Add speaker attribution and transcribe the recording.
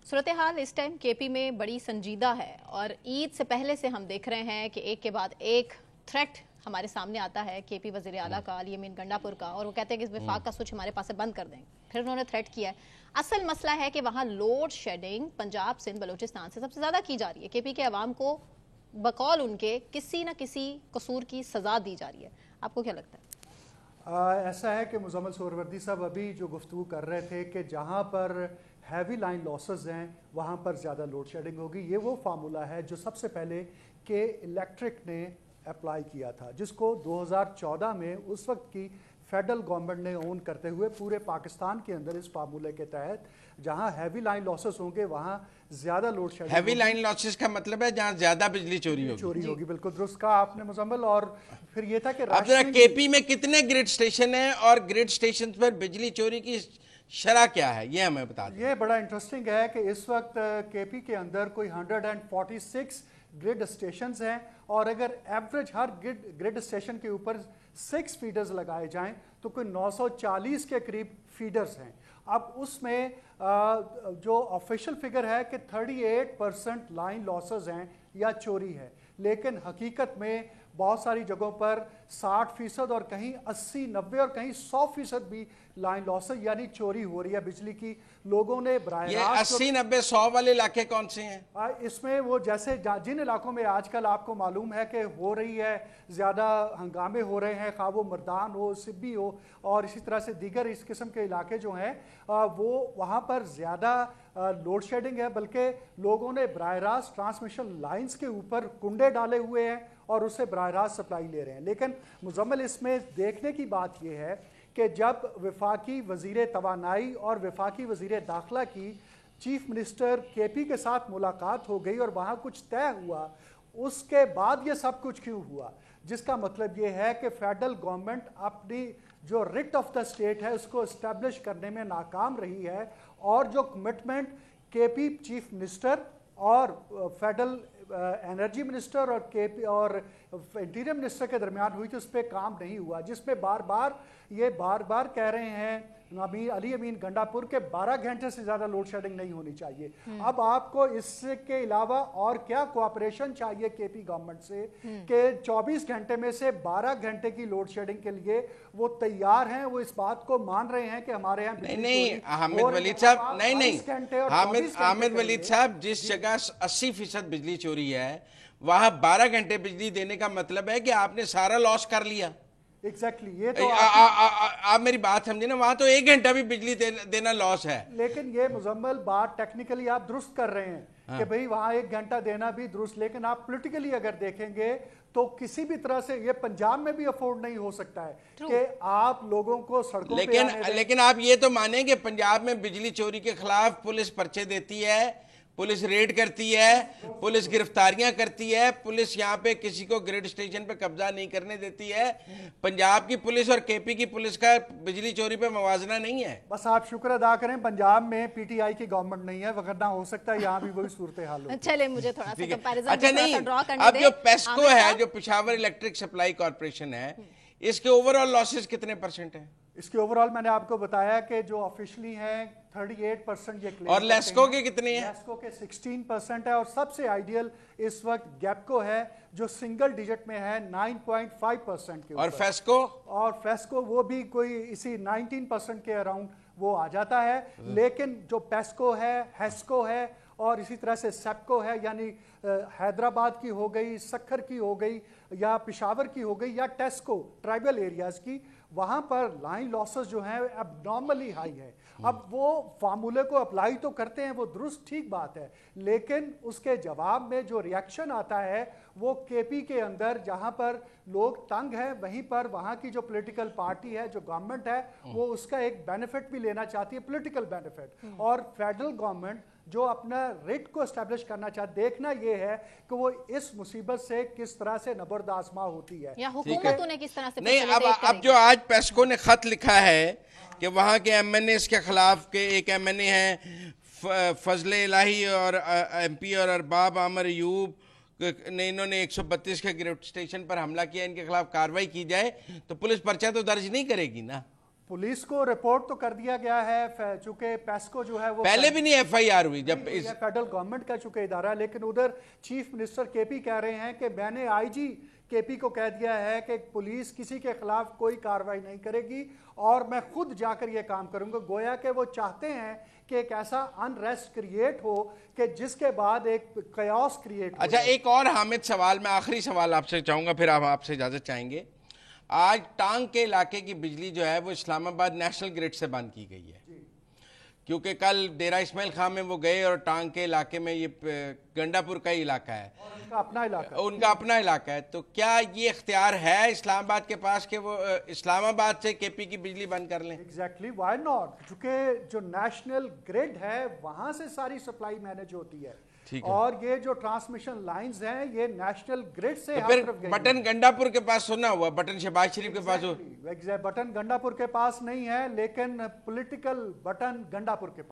Speaker 1: सूरत-ए-हाल इस time KP में बड़ी संजीदा है और ईद से पहले से हम देख रहे हैं कि एक के बाद एक थ्रेट हमारे सामने आता है केपी वज़ीर आला का, अली अमीन गंडापुर का, और वो कहते हैं कि इस विफाक का स्विच हमारे पास से बंद कर देंगे। फिर उन्होंने थ्रेट किया है। असल मसला है कि वहाँ लोड शेडिंग पंजाब सिंध बलूचिस्तान से सबसे ज़्यादा की जा रही है। केपी के अवाम को बकौल उनके किसी न किसी कसूर की सज़ा दी जा रही है। आपको क्या लगता है?
Speaker 2: ऐसा है कि मुज़म्मिल सोहरवर्दी साहब अभी जो गुफ्तगू कर रहे थे कि जहाँ पर हैवी लाइन लॉसेस हैं वहाँ पर ज़्यादा लोड शेडिंग होगी। ये वो फार्मूला है जो सबसे पहले के इलेक्ट्रिक ने अप्लाई किया था, जिसको 2014 में उस वक्त की फेडरल गवर्नमेंट ने ओन करते हुए पूरे पाकिस्तान के अंदर इस फार्मूले के तहत जहां हैवी लाइन लॉसेस होंगे वहां ज्यादा load shedding.
Speaker 3: Heavy line losses का मतलब है जहां ज्यादा बिजली चोरी होगी।
Speaker 2: बिल्कुल दुरुस्त कहा आपने मुजम्मिल। और फिर ये था कि
Speaker 3: अब जरा केपी में कितने ग्रिड स्टेशन हैं और ग्रिड स्टेशन पर बिजली चोरी की शरह क्या है, ये हमें बता दें।
Speaker 2: ये बड़ा इंटरेस्टिंग है कि इस वक्त केपी के अंदर कोई 146 ग्रिड स्टेशंस हैं और अगर एवरेज हर ग्रिड स्टेशन के ऊपर 6 फीडर्स लगाए जाएं तो कोई 940 के करीब फीडर्स हैं। अब उसमें जो ऑफिशियल फिगर है कि 38% लाइन लॉसेस हैं या चोरी है, लेकिन हकीकत में बहुत सारी जगहों पर 60% और कहीं 80, 90 और कहीं 100% भी लाइन लॉसेस यानी चोरी हो रही है बिजली की। लोगों ने
Speaker 3: ये 80, 90, 100 वाले इलाके कौन से हैं?
Speaker 2: इसमें वो जैसे जिन इलाकों में आजकल आपको मालूम है कि हो रही है ज़्यादा हंगामे हो रहे हैं, खा वो मर्दान हो, सिब्बी हो और इसी तरह से दीगर इस किस्म के इलाके जो हैं वो वहाँ पर ज़्यादा लोड शेडिंग है, बल्कि लोगों ने बराह रास्त ट्रांसमिशन लाइन्स के ऊपर कुंडे डाले हुए हैं और उससे बराह रास्त सप्लाई ले रहे हैं। लेकिन मुजम्मिल इसमें देखने की बात यह है कि जब वफाकी वज़ीर तवानाई और वफाकी वज़ीर दाखिला की चीफ मिनिस्टर केपी के साथ मुलाकात हो गई और वहाँ कुछ तय हुआ, उसके बाद ये सब कुछ क्यों हुआ? जिसका मतलब ये है कि फेडरल गवर्नमेंट अपनी जो रिट ऑफ द स्टेट है उसको इस्टेब्लिश करने में नाकाम रही है और जो कमिटमेंट केपी चीफ मिनिस्टर और फेडरल एनर्जी मिनिस्टर और केपी और इंटीरियर मिनिस्टर के दरमियान हुई थी उस पर काम नहीं हुआ, जिसमें बार बार कह रहे हैं अली अमीन गंडापुर के 12 घंटे से ज़्यादा लोड शेडिंग नहीं होनी चाहिए। अब आपको इसके अलावा और क्या कोऑपरेशन चाहिए केपी गवर्नमेंट से कि 24 घंटे में से 12 घंटे की लोड शेडिंग के लिए वो तैयार हैं, वो इस बात को मान रहे हैं कि हमारे यहाँ
Speaker 3: नहीं हामिद वलीद साहब, नहीं हामिद वलीद साहब, जिस जगह 80% बिजली चोरी है वहां 12 घंटे बिजली देने का मतलब है कि आपने सारा लॉस कर लिया।
Speaker 2: एग्जैक्टली ये तो
Speaker 3: आप मेरी बात समझे ना, वहां तो 1 घंटा भी बिजली देना लॉस है।
Speaker 2: लेकिन ये मुजम्मल बात टेक्निकली आप दुरुस्त कर रहे हैं कि भाई वहां 1 घंटा देना भी दुरुस्त, लेकिन आप पॉलिटिकली अगर देखेंगे तो किसी भी तरह से ये पंजाब में भी अफोर्ड नहीं हो सकता है कि आप लोगों को सड़कों पे
Speaker 3: लेकिन आप ये तो माने कि पंजाब में बिजली चोरी के खिलाफ पुलिस पर्चे देती है, पुलिस रेड करती है, पुलिस गिरफ्तारियां करती है, पुलिस यहाँ पे किसी को ग्रिड स्टेशन पे कब्जा नहीं करने देती है। पंजाब की पुलिस और केपी की पुलिस का बिजली चोरी पे मवाजना नहीं है।
Speaker 2: बस आप शुक्र अदा करें पंजाब में पीटीआई की गवर्नमेंट नहीं है, वरना हो सकता है यहाँ भी वही सूरत हाल हो।
Speaker 1: चले मुझे थोड़ा सा कंपैरिजन
Speaker 3: अच्छा नहीं, अब जो पेस्को है, जो पेशावर इलेक्ट्रिक सप्लाई कॉर्पोरेशन है, इसके ओवरऑल लॉसेस कितने % है?
Speaker 2: इसके ओवरऑल मैंने आपको बताया कि जो ऑफिशियली हैं 38% ये क्लेम
Speaker 3: और लेस्को के कितने हैं?
Speaker 2: लेस्को के 16% है और सबसे आइडियल इस वक्त गैपको है जो सिंगल डिजिट में है 9.5% के ऊपर।
Speaker 3: और
Speaker 2: फेस्को वो भी कोई इसी 19% के अराउंड वो आ जाता है। लेकिन जो पेस्को है, हेस्को है और इसी तरह से सेप्को है, यानी हैदराबाद की हो गई, सक्खर की हो गई या पिशावर की हो गई या टेस्को ट्राइबल एरियाज की, वहाँ पर लाइन लॉसेस जो हैं एबनॉर्मली हाई है। अब वो फार्मूले को अप्लाई तो करते हैं, वो दुरुस्त ठीक बात है, लेकिन उसके जवाब में जो रिएक्शन आता है वो केपी के अंदर जहाँ पर लोग तंग हैं वहीं पर वहाँ की जो पॉलिटिकल पार्टी है, जो गवर्नमेंट है, वो उसका एक बेनिफिट भी लेना चाहती है, पॉलिटिकल बेनिफिट। और फेडरल गवर्नमेंट जो अपना रेट को एस्टेब्लिश करना चाहते, देखना ये है कि वो इस मुसीबत से किस तरह से नबर्द आजमा होती है
Speaker 1: या हुकूमत उन्हें किस तरह से
Speaker 3: नहीं। अब जो आज पेस्को ने खत लिखा है कि वहाँ के एमएनए के खिलाफ के एक एमएनए हैं फजले इलाही और एमपी और अरबाब आमर अयूब ने, इन्होंने 132 के ग्रिड स्टेशन पर हमला किया, इनके खिलाफ कार्रवाई की जाए, तो पुलिस पर्चा तो दर्ज नहीं करेगी ना।
Speaker 2: पुलिस को रिपोर्ट तो कर दिया गया है, चूंकि पेस्को जो है वो
Speaker 3: पहले भी नहीं FIR हुई जब
Speaker 2: इस फेडरल गवर्नमेंट का चूंकि इदारा है, लेकिन उधर चीफ मिनिस्टर केपी कह रहे हैं कि मैंने IG केपी को कह दिया है कि पुलिस किसी के खिलाफ कोई कार्रवाई नहीं करेगी और मैं खुद जाकर ये काम करूंगा। गोया कि वो चाहते हैं कि एक ऐसा अनरेस्ट क्रिएट हो कि जिसके बाद एक कयास क्रिएट हो।
Speaker 3: अच्छा, एक और हामिद सवाल, मैं आखिरी सवाल आपसे चाहूंगा, फिर आप आपसे इजाजत चाहेंगे। आज टांग के इलाके की बिजली जो है वो इस्लामाबाद नेशनल ग्रिड से बंद की गई है, क्योंकि कल डेरा इस्माइल खान में वो गए और टांग के इलाके में, ये गंडापुर का ही इलाका है, उनका अपना इलाका है, तो क्या ये इख्तियार है इस्लामाबाद के पास कि वो इस्लामाबाद से केपी की बिजली बंद कर लें?
Speaker 2: एग्जैक्टली, व्हाई नॉट, क्योंकि जो नेशनल ग्रिड है वहां से सारी सप्लाई मैनेज होती है और ये जो ट्रांसमिशन लाइंस हैं ये नेशनल ग्रिड से
Speaker 3: तो फिर बटन गंडापुर के पास सुना हुआ, बटन शहबाज शरीफ के पास
Speaker 2: बटन गंडापुर के पास नहीं है, लेकिन पॉलिटिकल बटन गंडापुर के पास